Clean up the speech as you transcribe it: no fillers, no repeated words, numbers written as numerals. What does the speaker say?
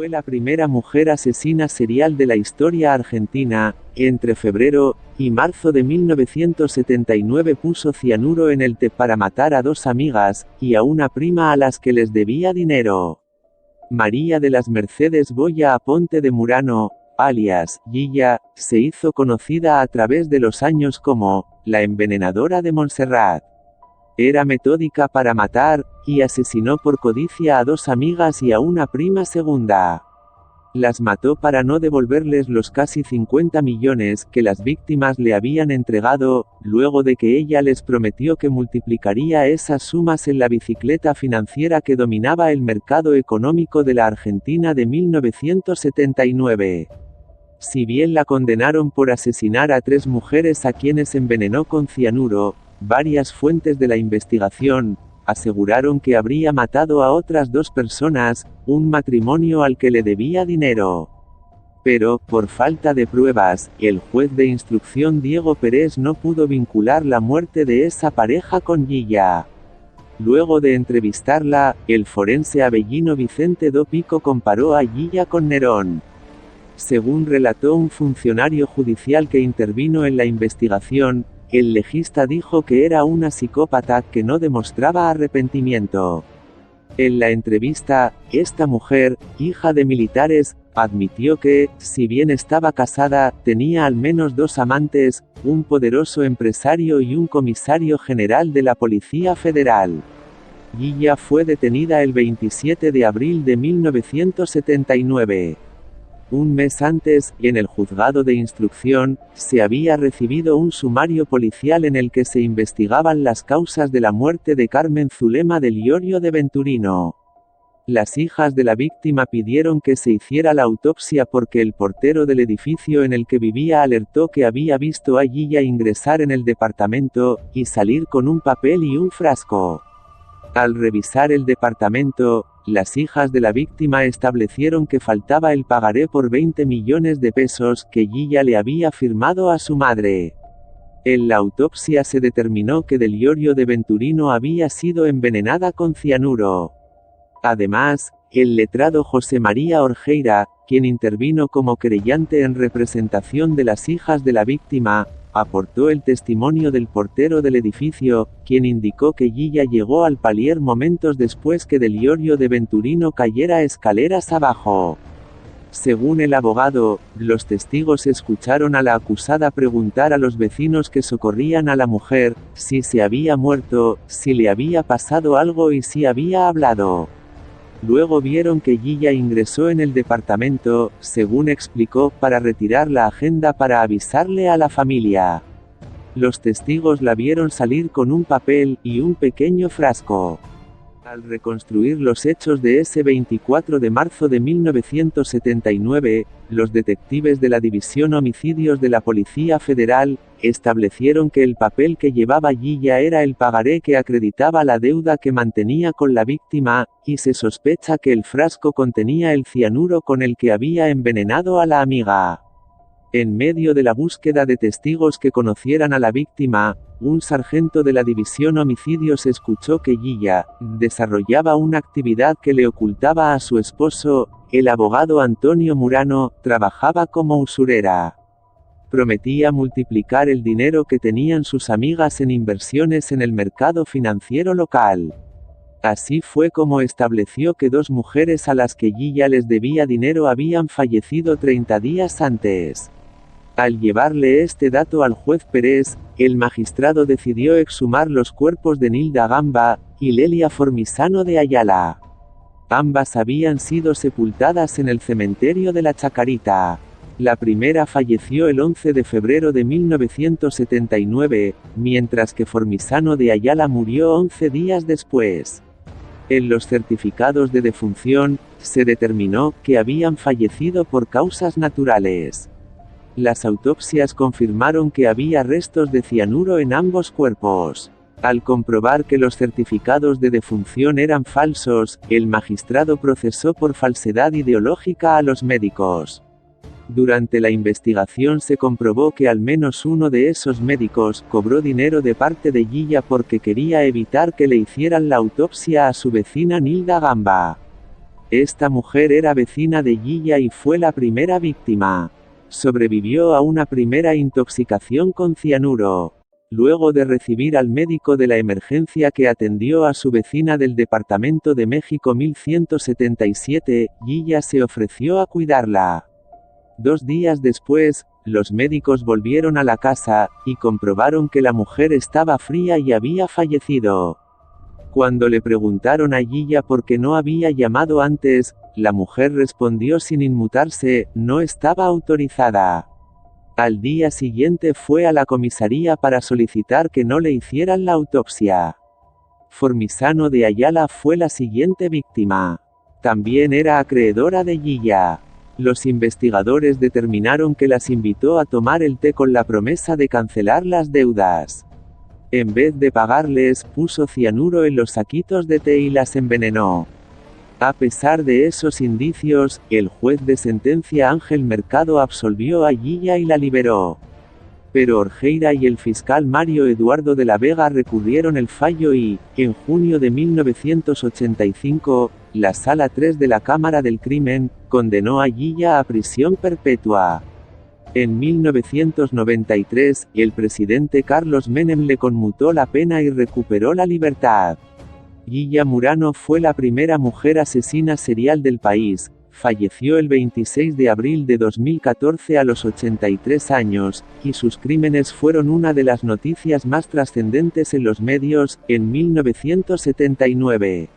Fue la primera mujer asesina serial de la historia argentina. Entre febrero y marzo de 1979 puso cianuro en el té para matar a dos amigas, y a una prima a las que les debía dinero. María de las Mercedes Boya Aponte de Murano, alias Gilla, se hizo conocida a través de los años como la envenenadora de Montserrat. Era metódica para matar, y asesinó por codicia a dos amigas y a una prima segunda. Las mató para no devolverles los casi 50 millones que las víctimas le habían entregado, luego de que ella les prometió que multiplicaría esas sumas en la bicicleta financiera que dominaba el mercado económico de la Argentina de 1979. Si bien la condenaron por asesinar a 3 mujeres a quienes envenenó con cianuro, varias fuentes de la investigación aseguraron que habría matado a otras 2 personas, un matrimonio al que le debía dinero. Pero, por falta de pruebas, el juez de instrucción Diego Pérez no pudo vincular la muerte de esa pareja con Gilla. Luego de entrevistarla, el forense avellino Vicente Do Pico comparó a Gilla con Nerón. Según relató un funcionario judicial que intervino en la investigación, el legista dijo que era una psicópata que no demostraba arrepentimiento. En la entrevista, esta mujer, hija de militares, admitió que, si bien estaba casada, tenía al menos 2 amantes, un poderoso empresario y un comisario general de la Policía Federal. Gilla fue detenida el 27 de abril de 1979. Un mes antes, en el juzgado de instrucción, se había recibido un sumario policial en el que se investigaban las causas de la muerte de Carmen Zulema del Iorio de Venturino. Las hijas de la víctima pidieron que se hiciera la autopsia porque el portero del edificio en el que vivía alertó que había visto a Gilla ingresar en el departamento, y salir con un papel y un frasco. Al revisar el departamento, las hijas de la víctima establecieron que faltaba el pagaré por 20 millones de pesos que Gilla le había firmado a su madre. En la autopsia se determinó que del Iorio de Venturino había sido envenenada con cianuro. Además, el letrado José María Orjeira, quien intervino como querellante en representación de las hijas de la víctima, aportó el testimonio del portero del edificio, quien indicó que Gilla llegó al palier momentos después que del Iorio de Venturino cayera escaleras abajo. Según el abogado, los testigos escucharon a la acusada preguntar a los vecinos que socorrían a la mujer, si se había muerto, si le había pasado algo y si había hablado. Luego vieron que Gilla ingresó en el departamento, según explicó, para retirar la agenda para avisarle a la familia. Los testigos la vieron salir con un papel y un pequeño frasco. Al reconstruir los hechos de ese 24 de marzo de 1979, los detectives de la División Homicidios de la Policía Federal establecieron que el papel que llevaba Gilla era el pagaré que acreditaba la deuda que mantenía con la víctima, y se sospecha que el frasco contenía el cianuro con el que había envenenado a la amiga. En medio de la búsqueda de testigos que conocieran a la víctima, un sargento de la División Homicidios escuchó que Gilla desarrollaba una actividad que le ocultaba a su esposo, el abogado Antonio Murano, trabajaba como usurera. Prometía multiplicar el dinero que tenían sus amigas en inversiones en el mercado financiero local. Así fue como estableció que 2 mujeres a las que Gilla les debía dinero habían fallecido 30 días antes. Al llevarle este dato al juez Pérez, el magistrado decidió exhumar los cuerpos de Nilda Gamba y Lelia Formisano de Ayala. Ambas habían sido sepultadas en el cementerio de la Chacarita. La primera falleció el 11 de febrero de 1979, mientras que Formisano de Ayala murió 11 días después. En los certificados de defunción, se determinó que habían fallecido por causas naturales. Las autopsias confirmaron que había restos de cianuro en ambos cuerpos. Al comprobar que los certificados de defunción eran falsos, el magistrado procesó por falsedad ideológica a los médicos. Durante la investigación se comprobó que al menos uno de esos médicos cobró dinero de parte de Gilla porque quería evitar que le hicieran la autopsia a su vecina Nilda Gamba. Esta mujer era vecina de Yiya y fue la primera víctima. Sobrevivió a una primera intoxicación con cianuro. Luego de recibir al médico de la emergencia que atendió a su vecina del departamento de México 1177, Yiya se ofreció a cuidarla. 2 días después, los médicos volvieron a la casa, y comprobaron que la mujer estaba fría y había fallecido. Cuando le preguntaron a Yiya por qué no había llamado antes, la mujer respondió sin inmutarse, no estaba autorizada. Al día siguiente fue a la comisaría para solicitar que no le hicieran la autopsia. Formisano de Ayala fue la siguiente víctima. También era acreedora de Yiya. Los investigadores determinaron que las invitó a tomar el té con la promesa de cancelar las deudas. En vez de pagarles, puso cianuro en los saquitos de té y las envenenó. A pesar de esos indicios, el juez de sentencia Ángel Mercado absolvió a Yiya y la liberó. Pero Orjeira y el fiscal Mario Eduardo de la Vega recurrieron el fallo y, en junio de 1985, la Sala 3 de la Cámara del Crimen, condenó a Yiya a prisión perpetua. En 1993, el presidente Carlos Menem le conmutó la pena y recuperó la libertad. Yiya Murano fue la primera mujer asesina serial del país. Falleció el 26 de abril de 2014 a los 83 años, y sus crímenes fueron una de las noticias más trascendentes en los medios, en 1979.